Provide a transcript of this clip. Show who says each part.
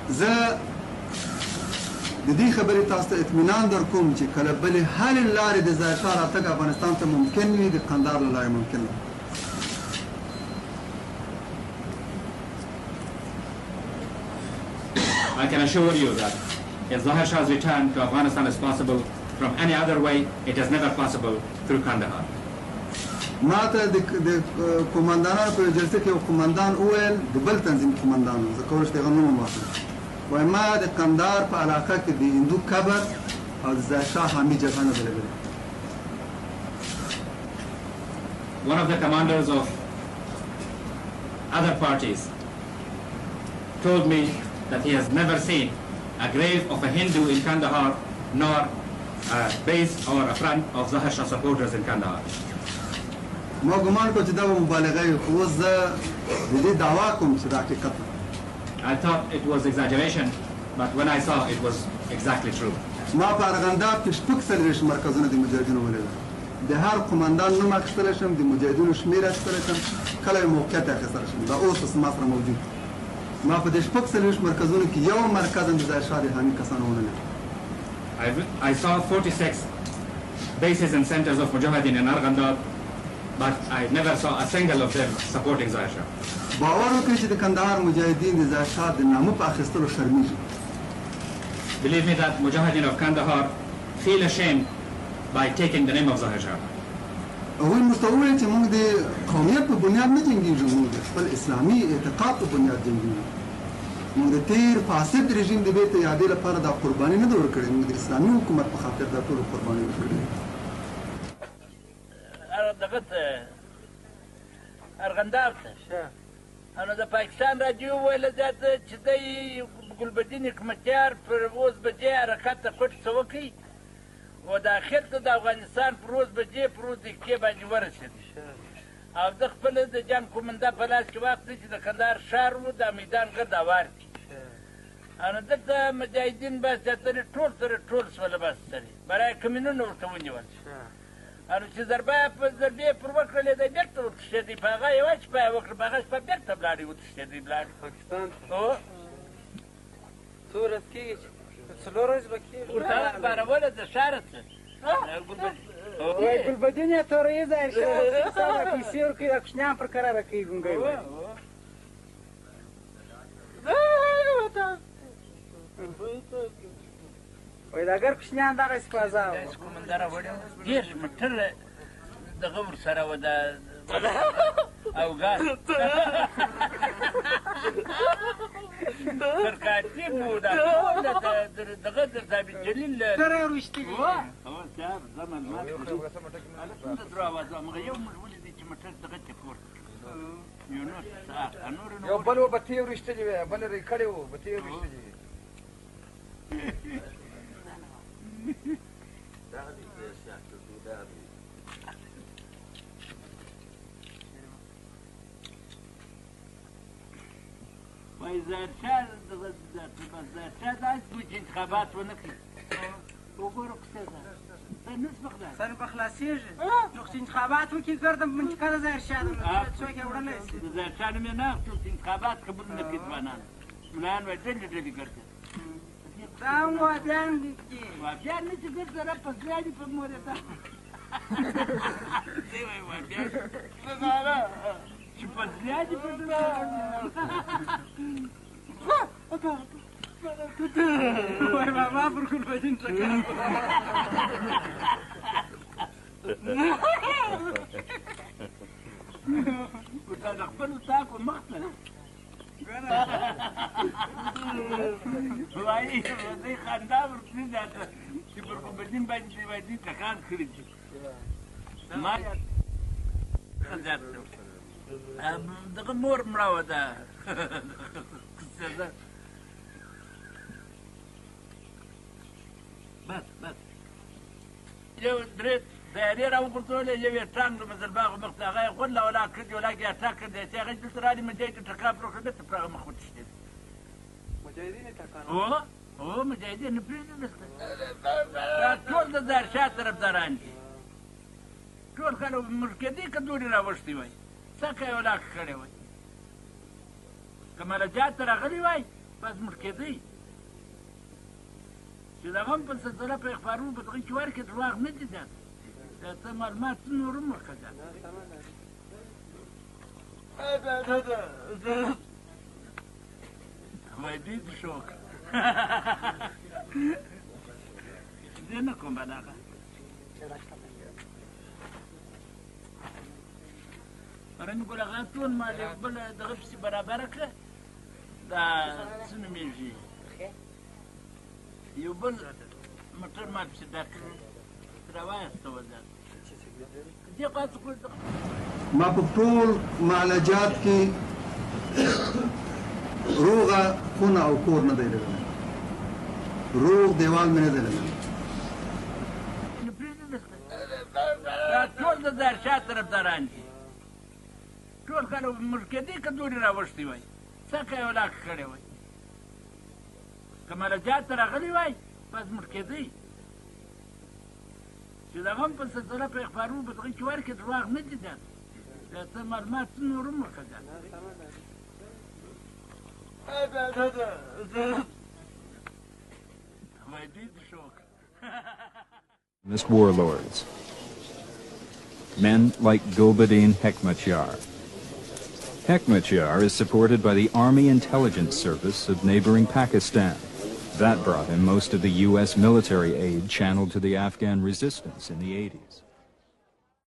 Speaker 1: زه د دې خبرې تاسو ته اطمینان درکوم چې کله بلې هرې لارې د ظاهرشاه راتګ افغانستان ته ممکن وي د قندهار له لارې ممکن وي.
Speaker 2: I can assure you that if Zahir Shah's return to Afghanistan is possible from any other way, it is never possible through Kandahar.
Speaker 1: ما ته د قومندانانو په جلسه کې یو قومندان وویل د بل تنظیم قومندان زه کولی شم د هغه نوم واخلم وایي ما د قندهار په علاقه کې د هندو قبر او د ظاهرشاه حامي جبهه نه ده لیدلې.
Speaker 2: One of the commanders of other parties told me that he has never seen a grave of a Hindu in Kandahar nor a base or a front of Zahir Shah supporters in Kandahar.
Speaker 1: ما ګمان کوم چې دا به مبالغه وي خو اوس زه د دې دعوا کوم چې دا حقیقت دی.
Speaker 2: I thought it was exaggeration, but when I saw it was exactly true.
Speaker 1: ما په ارغنداب کې شپږ څلوېښت مرکزونه د مجاهدینو ولیدل. د هر قومندان نوم اخیستلی شم د مجاهدینو شمېر اخیستلی شم کله یې موقعیت اخیستلی شم دا اوس ما سره موجود. ما په دې شپږ څلوېښت مرکزونو کې یو مرکز هم د ظاهرشاه د حامي کسانو ونه لید.
Speaker 2: I saw 46 bases and centers of Mujahideen in Arghandab, but I never saw a single of them supporting Zahir Shah.
Speaker 1: باور وکړئ چې د کندهار مجاهدین د ظاهرشاه د نامه په اخیستلو شرمېږي.
Speaker 2: Believe me that Mujahideen of Kandahar feel ashamed by taking the name of Zahir Shah.
Speaker 1: هغوی موږ ته وویل چې موږ د قومیت په بنیاد نه جنګېږو موږ د خپل اسلامي اعتقاد په بنیاد جنګېږو. موږ د تېر فاسد رژیم د بېرته یادې لپاره دا قرباني نه ده ورکړې موږ د اسلامي حکومت په خاطر دا ټولو قرباني ورکړې.
Speaker 3: دغه ته ارغنداب ته نو د پاکستان راډیو وویله دا ته چې دی ګلبدین حکمتیار پر اوس بجې حرکت ته پټ څه وکړي و د اخر ته د افغانستان پر اوس بجې پر اوس دقیقې باندې ورسېد او د خپله د جنګ قومنده په لاس کې واخلي چې د کندهار ښار و د میدان ګرد هوار کړي نو دلته مجاهدین بس زیاترې ټول سره ټول سوله بس سرې برای کمینونه ورته ونیول چې ضربه په ضربې پر وکړلې دی بېرته وتښتېدی په هغه یوه شپه یې وکړه په هغه شپه بېرته ولاړې وتښتېدی ولاړې
Speaker 4: پاکستان
Speaker 3: هو
Speaker 4: څو ورځ کېږي چې څلور ورځې به کېږي
Speaker 3: ورته هغه بارونه د ښاره څه
Speaker 4: وایي ګلبدین یې تورې ظاهرشاه پیسې ورکوي دا کوچنیان پر کراره کوي ګونګی وایي د اګر کوچنیان دغسې په عذاب
Speaker 3: قومنده راوړی دېرش مټره دغه ورسره وه د اوګان ترکاتیب و دا ټول دغه د ضابط جلیل
Speaker 4: سره یې ورویشتلي
Speaker 3: هو صاحب زمن ما څومره درو اواز هغه یو موږ ولیدی چې مټر دغه ته پورته یو نور
Speaker 4: یو بل و بتې یې ورویشتلي وې بل یې کړی و بتې یې ورویشتلي وې
Speaker 3: وایي ظاهرشاه داسې و چې انتخابات ونه کړي وګوره قصه ده
Speaker 4: سر به خلاصېږي نو چې انتخابات وکړي ګرده منطقه د ظاهرشاه ده څوک یې وړلی شي
Speaker 3: د ظاهرشاه نوم یې نه اخلو چې انتخابات قبول نه کړي ځوانان ملایان وایي ډلې ډلې ګرځي
Speaker 4: دا هم وادیان دي
Speaker 3: وادیان نه چې ګرځه را په ځواني په مورې ده دی وایي وادیان چې په ځواني په
Speaker 4: وایي بابا پر ګلبدین څه کوي
Speaker 3: ورته د خپلو تاکو مخ ته وایي دوی خندا ورپسې زیاته چې پر ګلبدین باندې دې باندې ټکان کړي دي ما زیات دغه مور مړه وه ده قصه ده بس بس یو درې تیارې را وغورځولې یو یې ټانګ د مزلباغو مخ ته هغه یې غونډه ولا کړي ولا کې اټاک کړی چې هغه دلته رالي مجاهد ته ټکا پر وکړه بېرته پر هغه مخ وتښتېد
Speaker 4: مجاهدین یې ټکان
Speaker 3: هو مجاهدین نه پرېږدي نشته دا ټول د ظاهرشاه طرفداران دي ټول خلک مرکدي که دوړې راوښتي وای څکه یې ولاکه کړې وای که ملجات ته راغلي وای پس مړ کېدی چې د هغه هم په سلسله په اخبارونو په دغه کې ورکړي درواغ نه دي دا ته معلومات نور هم ورکړه وای دوی دې ښه وکړه زه نه کوم دغه پرون ګل هغه ټول ما د بل دغه پسې برابره کړه دا څه نومېږي یو بل موټر ما پسې ډک کړ راوایسته وځه دې خواته کړ
Speaker 1: ما په ټول معالجات کې روغه خونه او کور نه دی لیدلی روغ دیوال مې نه دی لیدلی
Speaker 3: دا ټول د ظاهرشاه طرفداران دي ټول کله مړ کېدی که دورې راوښتي وای څکه یې ولاکه کړې وای که ملجات ته راغلی وای بس مړ کېدی چې د هغه هم په سلسله په اخبارونو په دغه کې ورکړي درواغ نه دي دا ته معلومات نور هم ورکړه وای دوی دې ښه وکړه
Speaker 5: warlords, men like Gulbuddin Hekmatyar. Hekmatyar is supported by the Army Intelligence Service of neighboring Pakistan. That brought him most of the U.S. military aid channeled to the Afghan resistance in the 80s.